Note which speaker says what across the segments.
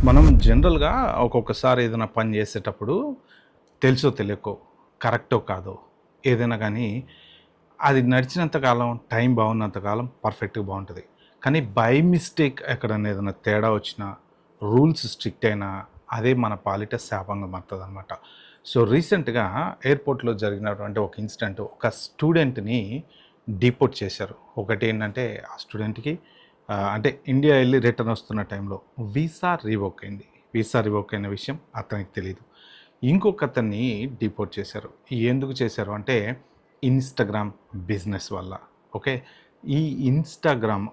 Speaker 1: మనం జనరల్‌గా ఒక్కొక్కసారి ఏదైనా పని చేసేటప్పుడు తెలుసో తెలియకో, కరెక్టో కాదో ఏదైనా గానీ అది నడిచినంత కాలం, టైం బాగున్నంత కాలం పర్ఫెక్ట్‌గా బావుంటది. కానీ బై మిస్టేక్ ఎక్కడన్నా ఏదైనా తేడా వచ్చినా, రూల్స్ స్ట్రిక్ట్ అయినా అదే మన పాలిట శాపంగా మారతదనమాట. సో, రీసెంట్‌గా ఎయిర్‌పోర్ట్‌లో జరిగినటువంటి ఒక ఇన్సిడెంట్ ఒక స్టూడెంట్‌ని డీపోర్ట్ చేశారు. ఒకటేంటంటే ఆ స్టూడెంట్‌కి అంటే ఇండియా ఎళ్లి రిటర్న్ వస్తున్న టైంలో వీసా రివోక్ అయింది. వీసా రివోక్ అయిన విషయం అతనికి తెలీదు. ఇంకొకతన్ని డిపోర్ట్ చేశారు. ఎందుకు చేశారు అంటే ఇన్‌స్టాగ్రామ్ బిజినెస్ వల్ల. ఓకే. ఈ ఇన్‌స్టాగ్రామ్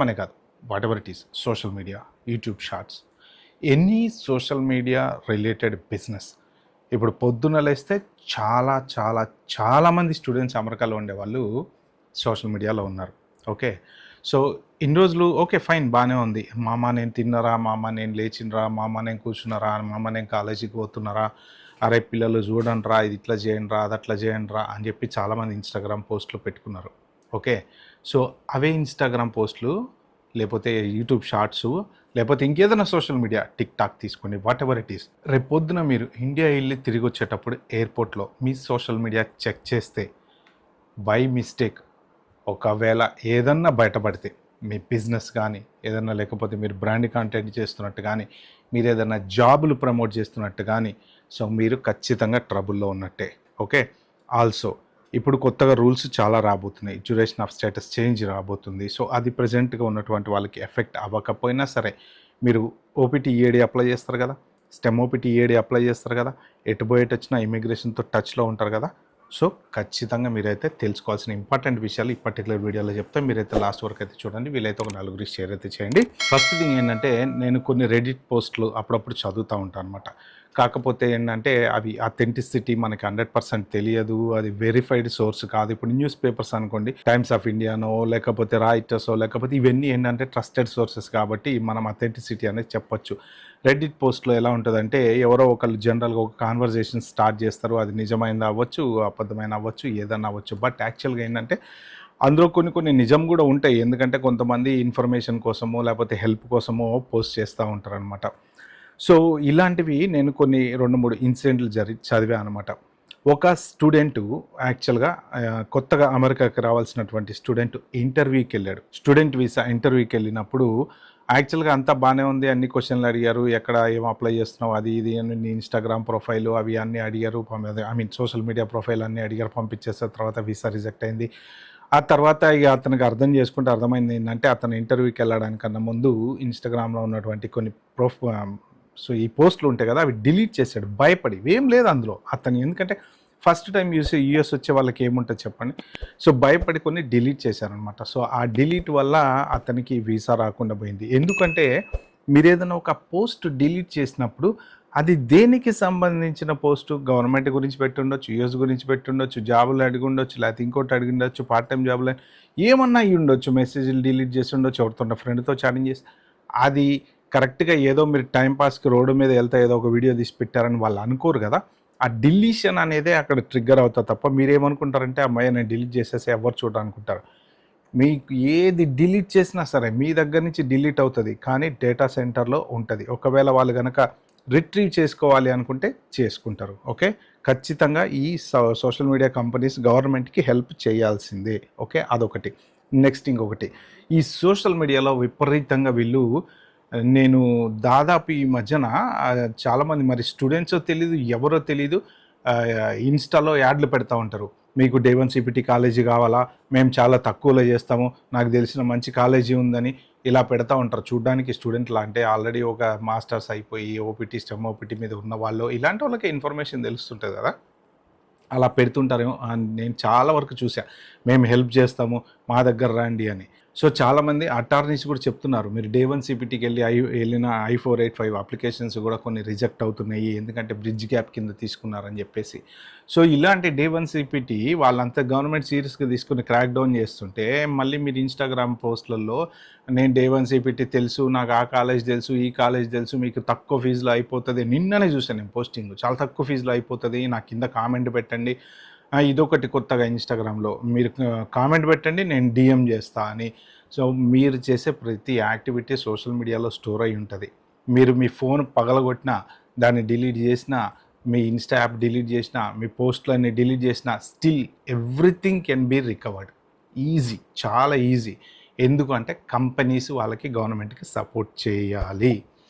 Speaker 1: అనే కాదు. Whatever it is social media, YouTube shorts, any social media related business. ఇప్పుడు పొద్దున్న లేస్తే చాలా చాలా చాలామంది స్టూడెంట్స్ అమెరికాలో ఉండేవాళ్ళు సోషల్ మీడియాలో ఉన్నారు. ఓకే. సో, ఇన్ని రోజులు ఓకే. ఫైన్ బానే ఉంది. మామ నేను తిన్నరా, మామ నేను లేచినరా, మామ నేను కూర్చున్నారా, మామ నేను కాలేజీకి పోతున్నారా, అరే పిల్లలు చూడండిరా, ఇది ఇట్లా చేయండిరా, అది అట్లా చేయండిరా అని చెప్పి చాలామంది ఇన్‌స్టాగ్రామ్ పోస్ట్‌లు పెట్టుకున్నారు. ఓకే. సో, అవే ఇన్‌స్టాగ్రామ్ పోస్ట్‌లు లేపోతే యూట్యూబ్ షార్ట్సు లేపోతే ఇంకేదైనా సోషల్ మీడియా టిక్‌టాక్ తీసుకోండి వాటెవర్ ఇట్ ఈస్. రేపొద్దున మీరు ఇండియా ఎళ్లి తిరిగొచ్చేటప్పుడు ఎయిర్‌పోర్ట్‌లో మీ సోషల్ మీడియా చెక్ చేస్తే బై మిస్టేక్ ఒకవేళ ఏదన్నా బయటపడితే మీ బిజినెస్ కానీ ఏదన్నా లేకపోతే మీరు బ్రాండ్ కాంటెంట్ చేస్తున్నట్టు కానీ మీరు ఏదైనా జాబులు ప్రమోట్ చేస్తున్నట్టు కానీ సో మీరు ఖచ్చితంగా ట్రబుల్లో ఉన్నట్టే. ఓకే. ఆల్సో ఇప్పుడు కొత్తగా రూల్స్ చాలా రాబోతున్నాయి. డ్యూరేషన్ ఆఫ్ స్టేటస్ చేంజ్ రాబోతుంది. సో అది ప్రజెంట్గా ఉన్నటువంటి వాళ్ళకి ఎఫెక్ట్ అవ్వకపోయినా సరే మీరు ఓపీటీ ఈఏడీ అప్లై చేస్తారు కదా, స్టెమ్ ఓపీటీ ఈఏడీ అప్లై చేస్తారు కదా, ఎటు పోయేటి వచ్చినా ఇమిగ్రేషన్తో టచ్లో ఉంటారు కదా. సో ఖచ్చితంగా మీరైతే తెలుసుకోవాల్సిన ఇంపార్టెంట్ విషయాలు ఈ పర్టికులర్ వీడియోలో చెప్తే మీరైతే లాస్ట్ వరకు అయితే చూడండి. వీలైతే ఒక నలుగురికి షేర్ అయితే చేయండి. ఫస్ట్ థింగ్ ఏంటంటే నేను కొన్ని రెడిట్ పోస్టులు అప్పుడప్పుడు చదువుతూ ఉంటాను అనమాట. కాకపోతే ఏంటంటే అవి అథెంటిసిటీ మనకి 100% తెలియదు. అది వెరిఫైడ్ సోర్స్ కాదు. ఇప్పుడు న్యూస్ పేపర్స్ అనుకోండి, టైమ్స్ ఆఫ్ ఇండియానో లేకపోతే రాయిటర్సో లేకపోతే ఇవన్నీ ఏంటంటే ట్రస్టెడ్ సోర్సెస్ కాబట్టి మనం అథెంటిసిటీ అనేది చెప్పొచ్చు. రెడ్డిట్ పోస్ట్‌లో ఎలా ఉంటదంటే ఎవరో ఒకళ్ళు జనరల్‌గా ఒక కాన్వర్జేషన్ స్టార్ట్ చేస్తారు. అది నిజమైనది అవ్వచ్చు, అబద్ధమైన అవ్వచ్చు, ఏదన్నా అవ్వచ్చు. బట్ యాక్చువల్‌గా ఏంటంటే అందులో కొన్ని కొన్ని నిజం కూడా ఉంటాయి. ఎందుకంటే కొంతమంది ఇన్ఫర్మేషన్ కోసమో లేకపోతే హెల్ప్ కోసమో పోస్ట్ చేస్తూ ఉంటారనమాట. సో ఇలాంటివి నేను కొన్ని 2, 3 ఇన్సిడెంట్లు చదివా అనమాట. ఒక స్టూడెంటు యాక్చువల్‌గా కొత్తగా అమెరికాకి రావాల్సినటువంటి స్టూడెంట్ ఇంటర్వ్యూకెళ్ళాడు. స్టూడెంట్ వీసా ఇంటర్వ్యూకెళ్ళినప్పుడు యాక్చువల్‌గా అంతా బానే ఉంది. అన్ని క్వెషన్‌లు అడిగారు. ఎక్కడ ఏం అప్లై చేస్తున్నావు అది ఇది అని నీ ఇన్‌స్టాగ్రామ్ ప్రొఫైలు అవి అన్నీ అడిగారు. సోషల్ మీడియా ప్రొఫైల్ అన్నీ అడిగారు. పంపించేసిన తర్వాత వీసా రిజెక్ట్ అయింది. ఆ తర్వాత ఇగ అతనికి అర్థం చేసుకుంటే అర్థమైంది ఏంటంటే అతను ఇంటర్వ్యూకి వెళ్ళడానికన్నా ముందు ఇన్‌స్టాగ్రామ్‌లో ఉన్నటువంటి కొన్ని సో ఈ పోస్టులు ఉంటాయి కదా అవి డిలీట్ చేశాడు భయపడి. ఏం లేదు అందులో అతను ఎందుకంటే ఫస్ట్ టైం యూఎస్ వచ్చే వాళ్ళకి ఏముంటుంది చెప్పండి. సో భయపడి కొన్ని డిలీట్ చేశారనమాట. సో ఆ డిలీట్ వల్ల అతనికి వీసా రాకుండా పోయింది. ఎందుకంటే మీరు ఏదైనా ఒక పోస్ట్ డిలీట్ చేసినప్పుడు అది దేనికి సంబంధించిన పోస్టు గవర్నమెంట్ గురించి పెట్టి ఉండొచ్చు, యూఎస్ గురించి పెట్టి ఉండొచ్చు, జాబులు అడిగి ఉండొచ్చు, లేకపోతే ఇంకోటి అడిగి ఉండొచ్చు, పార్ట్ టైం జాబులు ఏమన్నా అయ్యి ఉండొచ్చు, మెసేజ్లు డిలీట్ చేసి ఉండొచ్చు, ఎవరితో ఫ్రెండ్తో చాటింగ్ చేసి అది కరెక్ట్‌గా ఏదో మీరు టైమ్ పాస్‌కి రోడ్డు మీద వెళ్తే ఏదో ఒక వీడియో తీసి పెట్టారని వాళ్ళు అనుకోరు కదా. ఆ డిలీషన్ అనేదే అక్కడ ట్రిగ్గర్ అవుతది తప్ప మీరేమనుకుంటారంటే అమ్మయ్య నేను డిలీట్ చేసేసి ఎవరు చూడరనుకుంటారు. మీకు ఏది డిలీట్ చేసినా సరే మీ దగ్గర నుంచి డిలీట్ అవుతది. కానీ డేటా సెంటర్‌లో ఉంటది. ఒకవేళ వాళ్ళు గనక రిట్రీవ్ చేసుకోవాలి అనుకుంటే చేసుకుంటారు. ఓకే. ఖచ్చితంగా ఈ సోషల్ మీడియా కంపెనీస్ గవర్నమెంట్‌కి హెల్ప్ చేయాల్సిందే. ఓకే. అదొకటి. నెక్స్ట్ ఇంకొకటి. ఈ సోషల్ మీడియాలో విపరీతంగా వీళ్ళు నేను దాదాపు ఈ మధ్యన చాలామంది మరి స్టూడెంట్సో తెలీదు, ఎవరో తెలీదు ఇన్‌స్టాలో యాడ్లు పెడతా ఉంటారు. మీకు డే 1 సీపీటీ కాలేజీ కావాలా? మేము చాలా తక్కువలో చేస్తాము. నాకు తెలిసిన మంచి కాలేజీ ఉందని ఇలా పెడతా ఉంటారు. చూడ్డానికి స్టూడెంట్‌లా అంటే ఆల్రెడీ ఒక మాస్టర్స్ అయిపోయి ఓపీటీ, స్టెమ్ ఓపీటీ మీద ఉన్నవాళ్ళు ఇలాంటి వాళ్ళకి ఇన్ఫర్మేషన్ తెలుస్తుంటది కదా. అలా పెడుతుంటారేమో నేను చాలా వరకు చూసా. మేము హెల్ప్ చేస్తాము, మా దగ్గర రండి అని. సో, చాలామంది అటార్నీస్ కూడా చెప్తున్నారు. మీరు డే 1 సీపీటీకెళ్ళి వెళ్ళిన I-485 అప్లికేషన్స్ కూడా కొన్ని రిజెక్ట్ అవుతున్నాయి. ఎందుకంటే బ్రిడ్జ్ గ్యాప్ కింద తీసుకున్నారని చెప్పేసి. సో, ఇలాంటి డే 1 సీపీటీ వాళ్ళంతా గవర్నమెంట్ సీరియస్‌గా తీసుకొని క్రాక్ డౌన్ చేస్తుంటే, మళ్ళీ మీరు ఇన్‌స్టాగ్రామ్ పోస్ట్‌లలో నేను డే 1 సీపీటీ తెలుసు, నాకు ఆ కాలేజ్ తెలుసు, ఈ కాలేజ్ తెలుసు, మీకు తక్కువ ఫీజులో అయిపోతది. నిన్ననే చూసాను నేను పోస్టింగ్. చాలా తక్కువ ఫీజులో అయిపోతది. నా కింద కామెంట్ పెట్టండి. ఇదొకటి కొత్తగా ఇన్‌స్టాగ్రామ్‌లో మీరు కామెంట్ పెట్టండి నేను డీఎం చేస్తా అని. సో, మీరు చేసే ప్రతి యాక్టివిటీ సోషల్ మీడియాలో స్టోర్ అయ్యి ఉంటది. మీరు మీ ఫోన్ పగలగొట్టినా, దాన్ని డిలీట్ చేసినా, మీ ఇన్‌స్టా యాప్ డిలీట్ చేసినా, మీ పోస్ట్‌లన్నీ డిలీట్ చేసినా still everything can be recovered. Easy. చాలా ఈజీ. ఎందుకు అంటే కంపెనీస్ వాళ్ళకి గవర్నమెంట్‌కి సపోర్ట్ చేయాలి.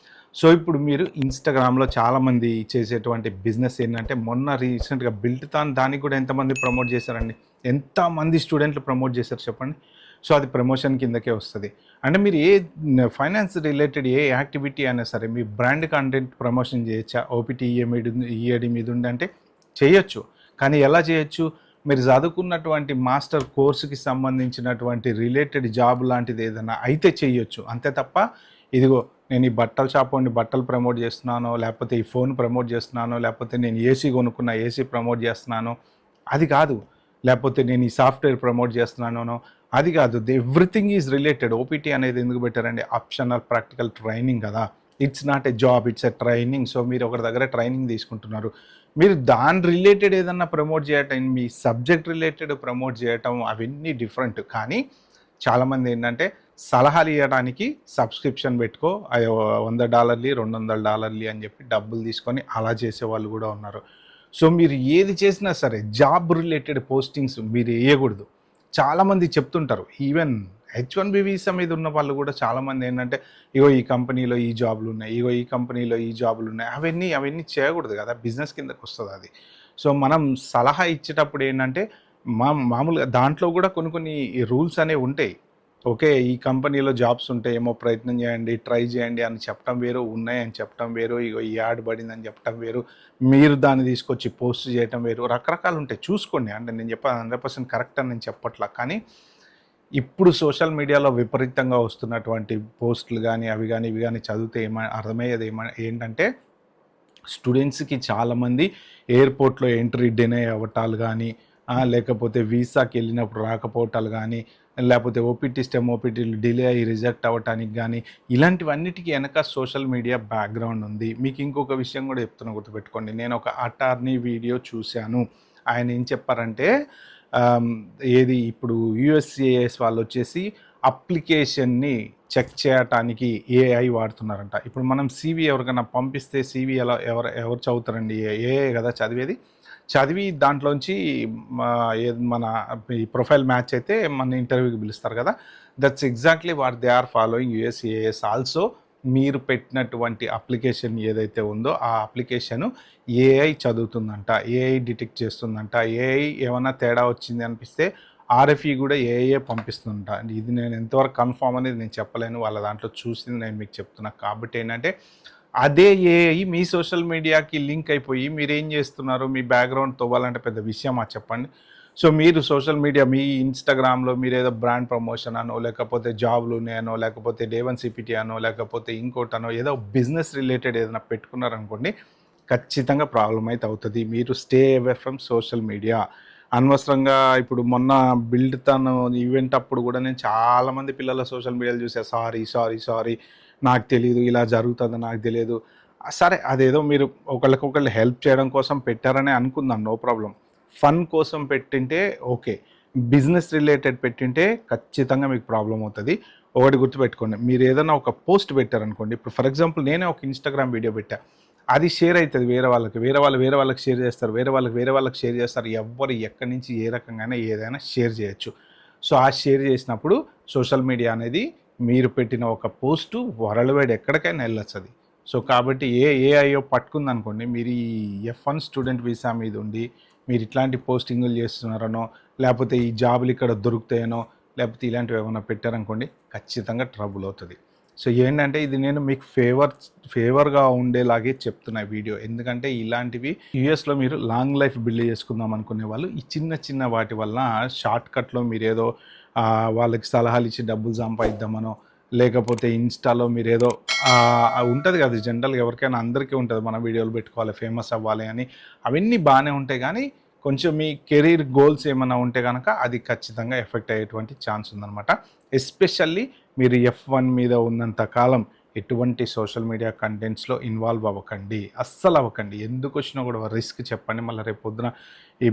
Speaker 1: సో, ఇప్పుడు మీరు ఇన్‌స్టాగ్రామ్‌లో చాలామంది చేసేటువంటి బిజినెస్ ఏంటంటే మొన్న రీసెంట్‌గా బిల్ట్‌తాన్ దానికి కూడా ఎంతమంది ప్రమోట్ చేశారండి? ఎంతమంది స్టూడెంట్లు ప్రమోట్ చేశారు చెప్పండి? సో, అది ప్రమోషన్ కిందకే వస్తది. అంటే మీరు ఫైనాన్స్ రిలేటెడ్ ఏ యాక్టివిటీ అయినా సరే మీ బ్రాండ్ కంటెంట్ ప్రమోషన్ చేయొచ్చా? ఓపీటీ ఈఏడీ మీద ఉందంటే చేయొచ్చు. కానీ ఎలా చేయొచ్చు? మీరు చదువుకున్నటువంటి మాస్టర్ కోర్స్‌కి సంబంధించినటువంటి రిలేటెడ్ జాబ్ లాంటిది ఏదైనా అయితే చేయొచ్చు. అంతే తప్ప ఇదిగో నేను ఈ బట్టల షాప్ ఉండి బట్టలు ప్రమోట్ చేస్తున్నానో, లేకపోతే ఈ ఫోన్ ప్రమోట్ చేస్తున్నానో, లేకపోతే నేను ఏసీ కొనుక్కున్న ఏసీ ప్రమోట్ చేస్తున్నానో అది కాదు. లేకపోతే నేను ఈ సాఫ్ట్‌వేర్ ప్రమోట్ చేస్తున్నానో అది కాదు. Everything is related. ఓపీటీ అనేది ఎందుకు పెట్టారండి? ఆప్షనల్ ప్రాక్టికల్ ట్రైనింగ్ కదా! It's not a job, it's a training. So, మీరు ఒకరి దగ్గర ట్రైనింగ్ తీసుకుంటున్నారు. మీరు దాని రిలేటెడ్ ఏదన్నా ప్రమోట్ చేయటం, మీ సబ్జెక్ట్ రిలేటెడ్ ప్రమోట్ చేయటం అవన్నీ డిఫరెంట్. కానీ చాలామంది ఏంటంటే సలహాలు ఇవ్వడానికి సబ్స్క్రిప్షన్ పెట్టుకో, $100 $200 అని చెప్పి డబ్బులు తీసుకొని అలా చేసేవాళ్ళు కూడా ఉన్నారు. సో, మీరు ఏది చేసినా సరే జాబ్ రిలేటెడ్ పోస్టింగ్స్ మీరు వేయకూడదు. చాలామంది చెప్తుంటారు. ఈవెన్ H1B వీసా మీద ఉన్న వాళ్ళు కూడా చాలామంది ఏంటంటే ఇగో ఈ కంపెనీలో ఈ జాబ్లు ఉన్నాయి, ఇగో ఈ కంపెనీలో ఈ జాబ్లు ఉన్నాయి, అవన్నీ చేయకూడదు కదా, బిజినెస్ కిందకు వస్తుంది అది. సో, మనం సలహా ఇచ్చేటప్పుడు ఏంటంటే మామూలుగా దాంట్లో కూడా కొన్ని రూల్స్ అనేవి ఉంటాయి. ఓకే, ఈ కంపెనీలో జాబ్స్ ఉంటాయేమో ప్రయత్నం చేయండి, ట్రై చేయండి అని చెప్పడం వేరు, ఉన్నాయని చెప్పడం వేరు, ఇగో ఈ యాడ్ పడిందని చెప్పడం వేరు, మీరు దాన్ని తీసుకొచ్చి పోస్ట్ చేయటం వేరు, రకరకాలు ఉంటాయి. చూసుకోండి. అంటే నేను 100% కరెక్ట్ అని నేను చెప్పట్లా. కానీ ఇప్పుడు సోషల్ మీడియాలో విపరీతంగా వస్తున్నటువంటి పోస్టులు కానీ అవి కానీ ఇవి కానీ చదివితే అర్థమయ్యేది ఏంటంటే స్టూడెంట్స్కి చాలామంది ఎయిర్పోర్ట్లో ఎంట్రీ డినే అవ్వటాలు కానీ, లేకపోతే వీసాకి వెళ్ళినప్పుడు రాకపోవటాలు కానీ, లేకపోతే ఓపీటీలు డిలే అయ్యి రిజెక్ట్ అవ్వటానికి కానీ, ఇలాంటివన్నిటికీ వెనక సోషల్ మీడియా బ్యాక్గ్రౌండ్ ఉంది. మీకు ఇంకొక విషయం కూడా చెప్తున్నా, గుర్తుపెట్టుకోండి. నేను ఒక అటార్నీ వీడియో చూశాను. ఆయన ఏం చెప్పారంటే ఏది ఇప్పుడు యూఎస్సిఏఎస్ వాళ్ళు వచ్చేసి అప్లికేషన్ని చెక్ చేయటానికి ఏఐ వాడుతున్నారంట. ఇప్పుడు మనం సీవీ ఎవరికైనా పంపిస్తే సీవీ ఎవరు చదువుతారండి? ఏఐ కదా చదివేది. చదివి దాంట్లోంచి మన ఈ ప్రొఫైల్ మ్యాచ్ అయితే మన ఇంటర్వ్యూకి పిలుస్తారు కదా. That's exactly what they are following USCIS also. మీరు పెట్టినటువంటి అప్లికేషన్ ఏదైతే ఉందో ఆ అప్లికేషను ఏఐ చదువుతుందంట, ఏఐ డిటెక్ట్ చేస్తుందంట. ఏఐ ఏమైనా తేడా వచ్చింది అనిపిస్తే ఆర్ఎఫ్ఈ కూడా ఏఐఏ పంపిస్తుందంట. ఇది నేను ఎంతవరకు కన్ఫామ్ అనేది నేను చెప్పలేను, వాళ్ళ దాంట్లో చూసింది నేను మీకు చెప్తున్నా. కాబట్టి ఏంటంటే అదే ఏఐ మీ సోషల్ మీడియాకి లింక్ అయిపోయి మీరేం చేస్తున్నారు, మీ బ్యాక్గ్రౌండ్ తవ్వాలంటే పెద్ద విషయమా చెప్పండి. సో, మీరు సోషల్ మీడియా మీ ఇన్‌స్టాగ్రామ్‌లో మీరేదో బ్రాండ్ ప్రమోషన్ అనో, లేకపోతే జాబ్‌లు ఉన్నాయనో, లేకపోతే డే 1 సిపిటీ అనో, లేకపోతే ఇంకోటనో ఏదో బిజినెస్ రిలేటెడ్ ఏదైనా పెట్టుకున్నారనుకోండి, ఖచ్చితంగా ప్రాబ్లమ్ అయితే అవుతుంది. మీరు stay away from social media. అనవసరంగా ఇప్పుడు మొన్న బిల్డ్‌తాన్ ఈవెంట్ అప్పుడు కూడా నేను చాలామంది పిల్లల సోషల్ మీడియాలో చూసా. సారీ నాకు తెలీదు, ఇలా జరుగుతుందని నాకు తెలియదు. సరే, అదేదో మీరు ఒకళ్ళకొకళ్ళు హెల్ప్ చేయడం కోసం పెట్టారనే అనుకుందాం, నో ప్రాబ్లమ్. ఫన్ కోసం పెట్టింటే ఓకే. బిజినెస్ రిలేటెడ్ పెట్టింటే ఖచ్చితంగా మీకు ప్రాబ్లం అవుతుంది. ఒకటి గుర్తుపెట్టుకోండి, మీరు ఏదైనా ఒక పోస్ట్ పెట్టారనుకోండి, ఇప్పుడు ఫర్ ఎగ్జాంపుల్ నేనే ఒక ఇన్‌స్టాగ్రామ్ వీడియో పెట్టా, అది షేర్ అవుతుంది వేరే వాళ్ళకి, వేరే వాళ్ళకి షేర్ చేస్తారు, వేరే వాళ్ళకి షేర్ చేస్తారు. ఎవ్వరు ఎక్కడి నుంచి ఏ రకంగానే ఏదైనా షేర్ చేయొచ్చు. సో, ఆ షేర్ చేసినప్పుడు సోషల్ మీడియా అనేది మీరు పెట్టిన ఒక పోస్టు వరల్డ్ వైడ్ ఎక్కడికైనా వెళ్ళొచ్చు అది. సో, కాబట్టి ఏఐఓ పట్టుకుందనుకోండి, మీరు ఈ F1 స్టూడెంట్ వీసా మీద ఉండి మీరు ఇట్లాంటి పోస్టింగులు చేస్తున్నారనో, లేకపోతే ఈ జాబులు ఇక్కడ దొరుకుతాయనో, లేకపోతే ఇలాంటివి ఏమైనా పెట్టారనుకోండి, ఖచ్చితంగా ట్రబుల్ అవుతుంది. సో, ఏంటంటే ఇది నేను మీకు ఫేవర్గా ఉండేలాగే చెప్తున్నా వీడియో. ఎందుకంటే ఇలాంటివి యూఎస్లో మీరు లాంగ్ లైఫ్ బిల్డ్ చేసుకుందాం అనుకునే వాళ్ళు ఈ చిన్న వాటి వల్ల షార్ట్కట్లో మీరేదో వాళ్ళకి సలహాలు ఇచ్చి డబ్బులు సంపాదిద్దామనో, లేకపోతే ఇన్స్టాలో మీరేదో ఉంటుంది కదా, జనరల్గా ఎవరికైనా అందరికీ ఉంటుంది, మన వీడియోలు పెట్టుకోవాలి, ఫేమస్ అవ్వాలి అని. అవన్నీ బాగానే ఉంటాయి, కానీ కొంచెం మీ కెరీర్ గోల్స్ ఏమైనా ఉంటే కనుక అది ఖచ్చితంగా ఎఫెక్ట్ అయ్యేటువంటి ఛాన్స్ ఉందన్నమాట. ఎస్పెషల్లీ మీరు F1 మీద ఉన్నంత కాలం ఎటువంటి సోషల్ మీడియా కంటెంట్స్లో ఇన్వాల్వ్ అవ్వకండి, అస్సలు అవ్వకండి. ఎందుకు వచ్చినా కూడా రిస్క్ చెప్పండి. మళ్ళీ రేపు పొద్దున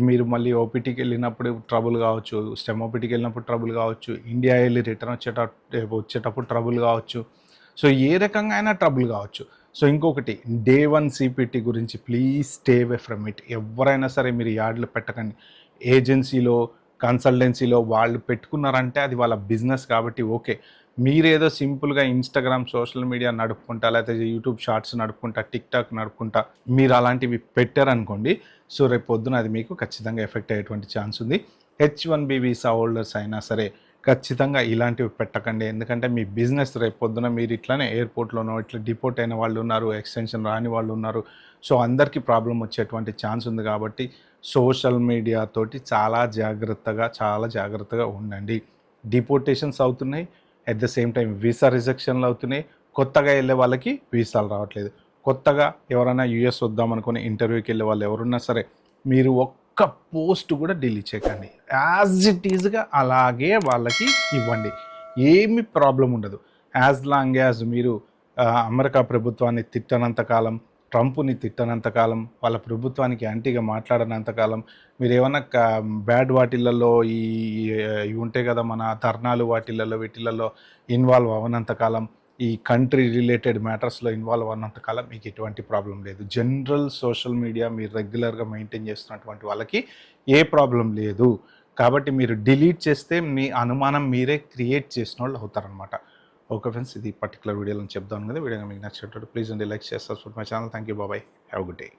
Speaker 1: మీరు మళ్ళీ ఓపీటీకి వెళ్ళినప్పుడు ట్రబుల్ కావచ్చు, స్టెమ్ ఓపీటీకి వెళ్ళినప్పుడు ట్రబుల్ కావచ్చు, ఇండియా వెళ్ళి రిటర్న్ వచ్చేటప్పుడు ట్రబుల్ కావచ్చు. సో ఏ రకంగా అయినా ట్రబుల్ కావచ్చు. సో ఇంకొకటి డే 1 CPT గురించి please stay away from it. ఎవరైనా సరే మీరు యాడ్లు పెట్టకండి. ఏజెన్సీలో, కన్సల్టెన్సీలో వాళ్ళు పెట్టుకున్నారంటే అది వాళ్ళ బిజినెస్ కాబట్టి ఓకే. మీరేదో సింపుల్గా ఇన్స్టాగ్రామ్ సోషల్ మీడియా నడుపుకుంటా, లేకపోతే యూట్యూబ్ షార్ట్స్ నడుపుకుంటా, టిక్టాక్ నడుపుకుంటా మీరు అలాంటివి పెట్టారనుకోండి, సో రేపు పొద్దున అది మీకు ఖచ్చితంగా ఎఫెక్ట్ అయ్యేటువంటి ఛాన్స్ ఉంది. H1B వీసా హోల్డర్స్ అయినా సరే ఖచ్చితంగా ఇలాంటివి పెట్టకండి. ఎందుకంటే మీ బిజినెస్ రేపు పొద్దున మీరు ఇట్లానే ఎయిర్పోర్ట్లోనో ఇట్లా డిపోర్ట్ అయిన వాళ్ళు ఉన్నారు, ఎక్స్టెన్షన్ రాని వాళ్ళు ఉన్నారు. సో అందరికీ ప్రాబ్లం వచ్చేటువంటి ఛాన్స్ ఉంది కాబట్టి సోషల్ మీడియా తోటి చాలా జాగ్రత్తగా ఉండండి. డిపోర్టేషన్స్ అవుతున్నాయి, at the same time visa రిజెక్షన్లు అవుతున్నాయి. కొత్తగా వెళ్ళే వాళ్ళకి వీసాలు రావట్లేదు. కొత్తగా ఎవరైనా యూఎస్ వద్దామనుకుని ఇంటర్వ్యూకి వెళ్ళే వాళ్ళు ఎవరున్నా సరే మీరు ఒక్క పోస్ట్ కూడా డిలీట్ చేయకండి. యాజ్ ఇట్ ఈజ్గా అలాగే వాళ్ళకి ఇవ్వండి. ఏమి ప్రాబ్లం ఉండదు. యాజ్ లాంగ్ యాజ్ మీరు అమెరికా ప్రభుత్వాన్ని తిట్టనంతకాలం, ట్రంప్ని తిట్టనంతకాలం, వాళ్ళ ప్రభుత్వానికి యాంటీగా మాట్లాడనంతకాలం, మీరు ఏమన్నా బ్యాడ్ వాటిలలో ఇవి ఉంటాయి కదా, మన ధర్నాలు వీటిలలో ఇన్వాల్వ్ అవ్వనంతకాలం, ఈ కంట్రీ రిలేటెడ్ మ్యాటర్స్లో ఇన్వాల్వ్ అన్నంతకాలం మీకు ఎటువంటి ప్రాబ్లం లేదు. జనరల్ సోషల్ మీడియా మీరు రెగ్యులర్గా మెయింటైన్ చేస్తున్నటువంటి వాళ్ళకి ఏ ప్రాబ్లం లేదు. కాబట్టి మీరు డిలీట్ చేస్తే మీ అనుమానం మీరే క్రియేట్ చేసిన వాళ్ళు అవుతారనమాట. ఓకే ఫ్రెండ్స్, ఇది పర్టికులర్ వీడియోలో చెప్తాను కదా. వీడియో మీకు నచ్చినట్టు ప్లీజ్ అండి లైక్ చేసి subscribe my channel. Thank you, bye, have good day.